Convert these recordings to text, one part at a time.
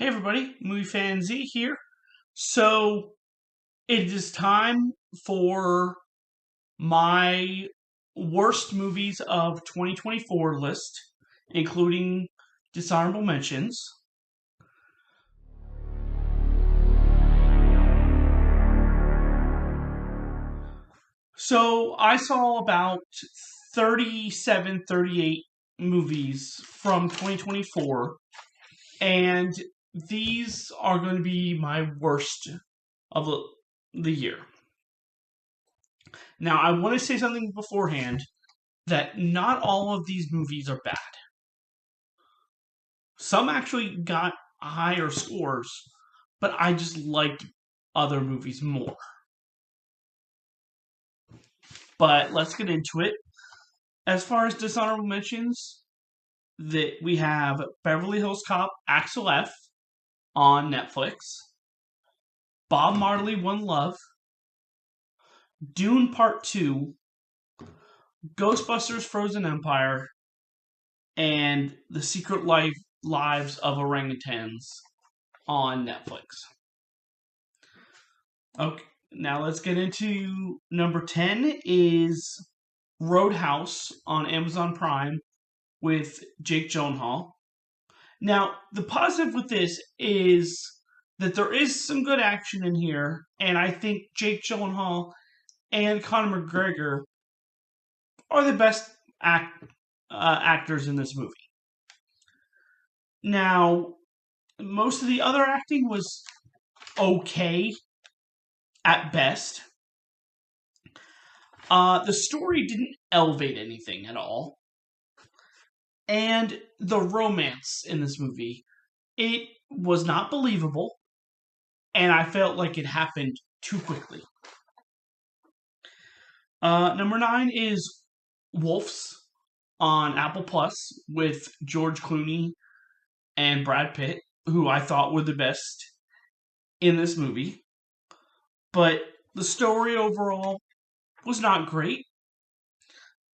Hey everybody, MovieFanZ here. So it is time for my worst movies of 2024 list, including dishonorable mentions. So I saw about 37, 38 movies from 2024, and these are going to be my worst of the year. Now, I want to say something beforehand that not all of these movies are bad. Some actually got higher scores, but I just liked other movies more. But let's get into it. As far as dishonorable mentions, that we have Beverly Hills Cop Axel F on Netflix, Bob Marley One Love, Dune Part 2, Ghostbusters Frozen Empire, and The Secret Lives of Orangutans on Netflix. Okay, now let's get into number 10 is Roadhouse on Amazon Prime with Jake Gyllenhaal. Now, the positive with this is that there is some good action in here, and I think Jake Gyllenhaal and Conor McGregor are the best actors in this movie. Now, most of the other acting was okay at best. The story didn't elevate anything at all. And the romance in this movie, it was not believable, and I felt like it happened too quickly. Number 9 is Wolves on Apple Plus with George Clooney and Brad Pitt, who I thought were the best in this movie. But the story overall was not great.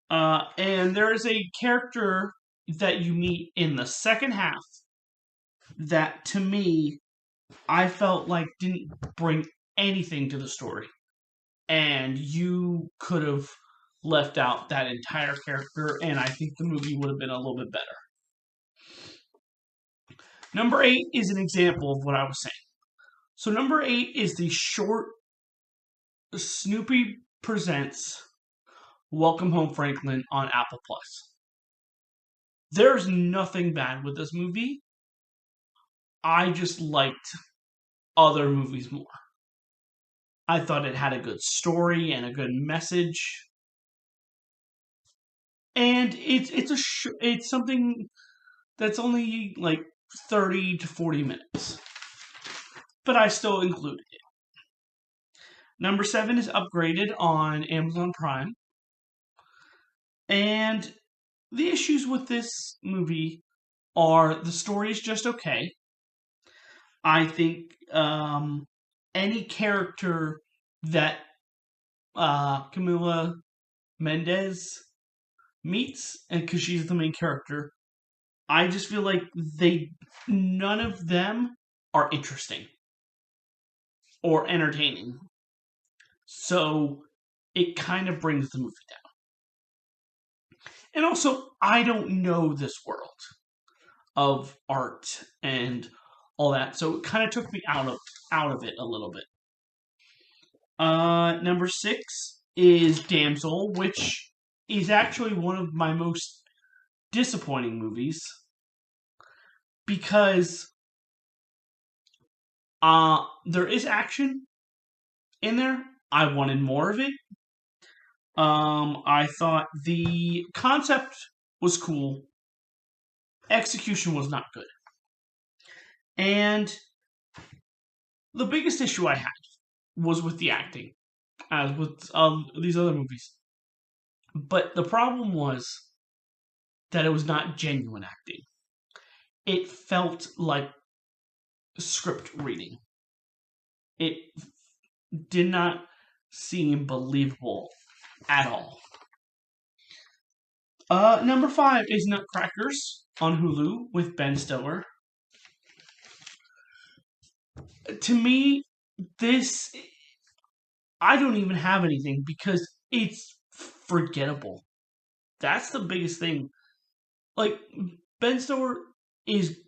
And there is a character that you meet in the second half that, to me, I felt like didn't bring anything to the story. And you could have left out that entire character, and I think the movie would have been a little bit better. Number 8 is an example of what I was saying. So number 8 is the short Snoopy Presents Welcome Home Franklin on Apple Plus. There's nothing bad with this movie. I just liked other movies more. I thought it had a good story and a good message, and it's something that's only like 30 to 40 minutes, but I still included it. Number 7 is Upgraded on Amazon Prime, and the issues with this movie are the story is just okay. I think any character that Camila Mendez meets, and because she's the main character, I just feel like none of them are interesting or entertaining. So it kind of brings the movie down. And also, I don't know this world of art and all that, so it kind of took me out of it a little bit. Number 6 is Damsel, which is actually one of my most disappointing movies because there is action in there. I wanted more of it. I thought the concept was cool. Execution was not good. And the biggest issue I had was with the acting, as with these other movies. But the problem was that it was not genuine acting. It felt like script reading. It did not seem believable at all. Number 5 is Nutcrackers on Hulu with Ben Stiller. to me, this, I don't even have anything because it's forgettable. That's the biggest thing. Like, Ben Stiller is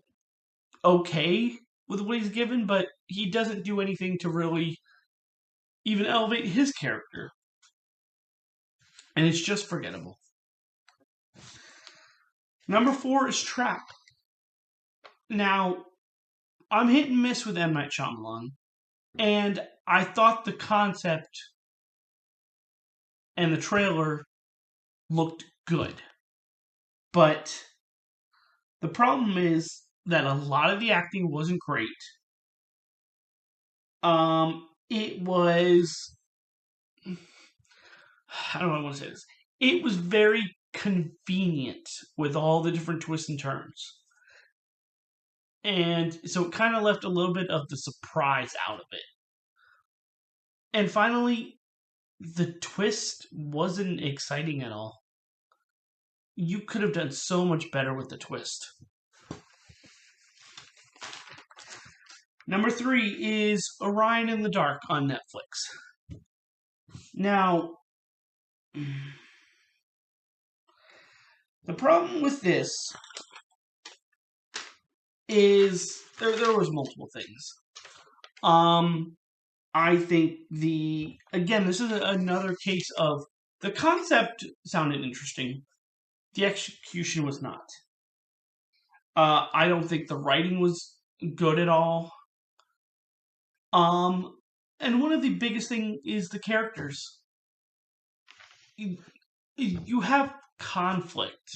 okay with what he's given, but he doesn't do anything to really even elevate his character. And it's just forgettable. Number 4 is Trap. Now, I'm hit and miss with M. Night Shyamalan, and I thought the concept and the trailer looked good. But the problem is that a lot of the acting wasn't great. It was, how do I want to say this? It was very convenient with all the different twists and turns. And so it kind of left a little bit of the surprise out of it. And finally, the twist wasn't exciting at all. You could have done so much better with the twist. Number 3 is Orion in the Dark on Netflix. Now, the problem with this is there was multiple things. I think this is another case of the concept sounded interesting. The execution was not. I don't think the writing was good at all. And one of the biggest thing is the characters. You have conflict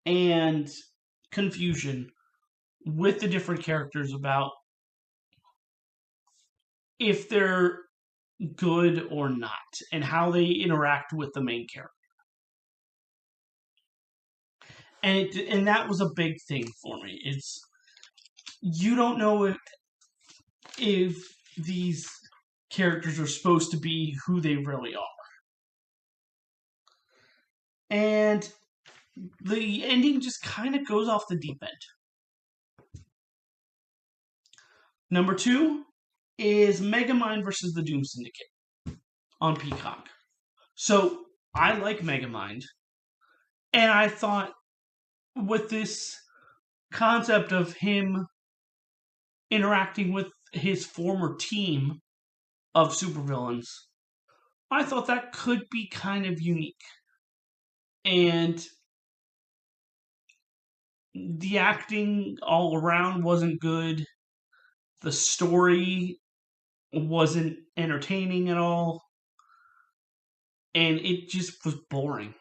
and confusion with the different characters about if they're good or not and how they interact with the main character. And that was a big thing for me. It's, you don't know if these characters are supposed to be who they really are. And the ending just kind of goes off the deep end. Number 2 is Megamind versus the Doom Syndicate on Peacock. So I like Megamind, and I thought with this concept of him interacting with his former team of supervillains, I thought that could be kind of unique. And the acting all around wasn't good. The story wasn't entertaining at all. And it just was boring.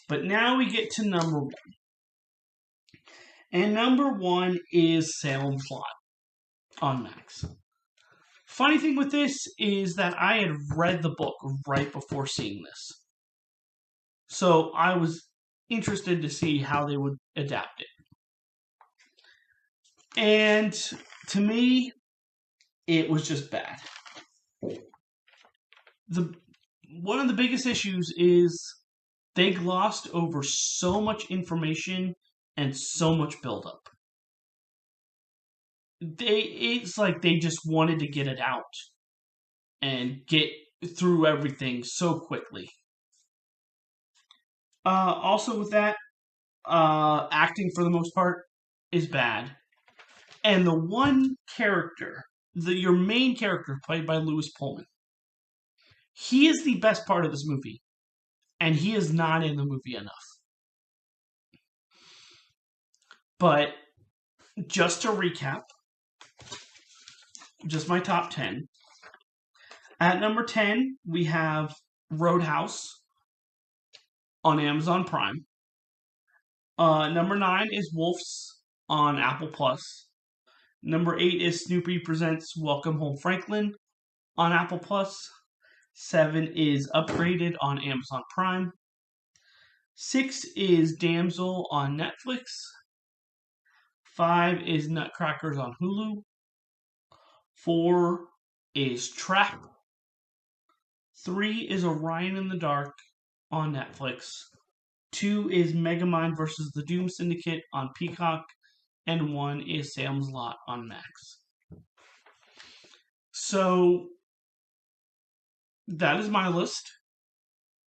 But now we get to number 1. And number 1 is Salem's Lot on Max. Funny thing with this is that I had read the book right before seeing this. So I was interested to see how they would adapt it. And to me, it was just bad. One of the biggest issues is they glossed over so much information and so much buildup. It's like they just wanted to get it out and get through everything so quickly. Also with that, acting for the most part is bad. And the one character, your main character played by Lewis Pullman, he is the best part of this movie. And he is not in the movie enough. But just to recap, just my top 10. At number 10, we have Roadhouse on Amazon Prime. Number 9 is Wolves on Apple Plus. Number 8 is Snoopy Presents Welcome Home Franklin on Apple Plus. 7 is Upgraded on Amazon Prime. 6 is Damsel on Netflix. 5 is Nutcrackers on Hulu. 4 is Trap. 3 is Orion in the Dark on Netflix. 2 is Megamind vs. the Doom Syndicate on Peacock. And 1 is Salem's Lot on Max. So that is my list.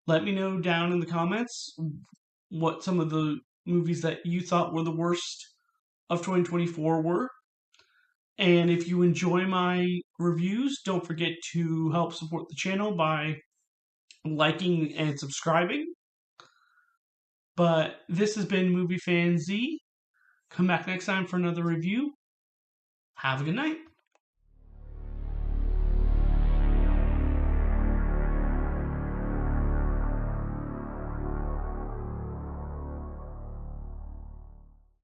Let me know down in the comments what some of the movies that you thought were the worst of 2024 were. And if you enjoy my reviews, don't forget to help support the channel by liking and subscribing. But this has been MovieFanZ. Come back next time for another review. Have a good night.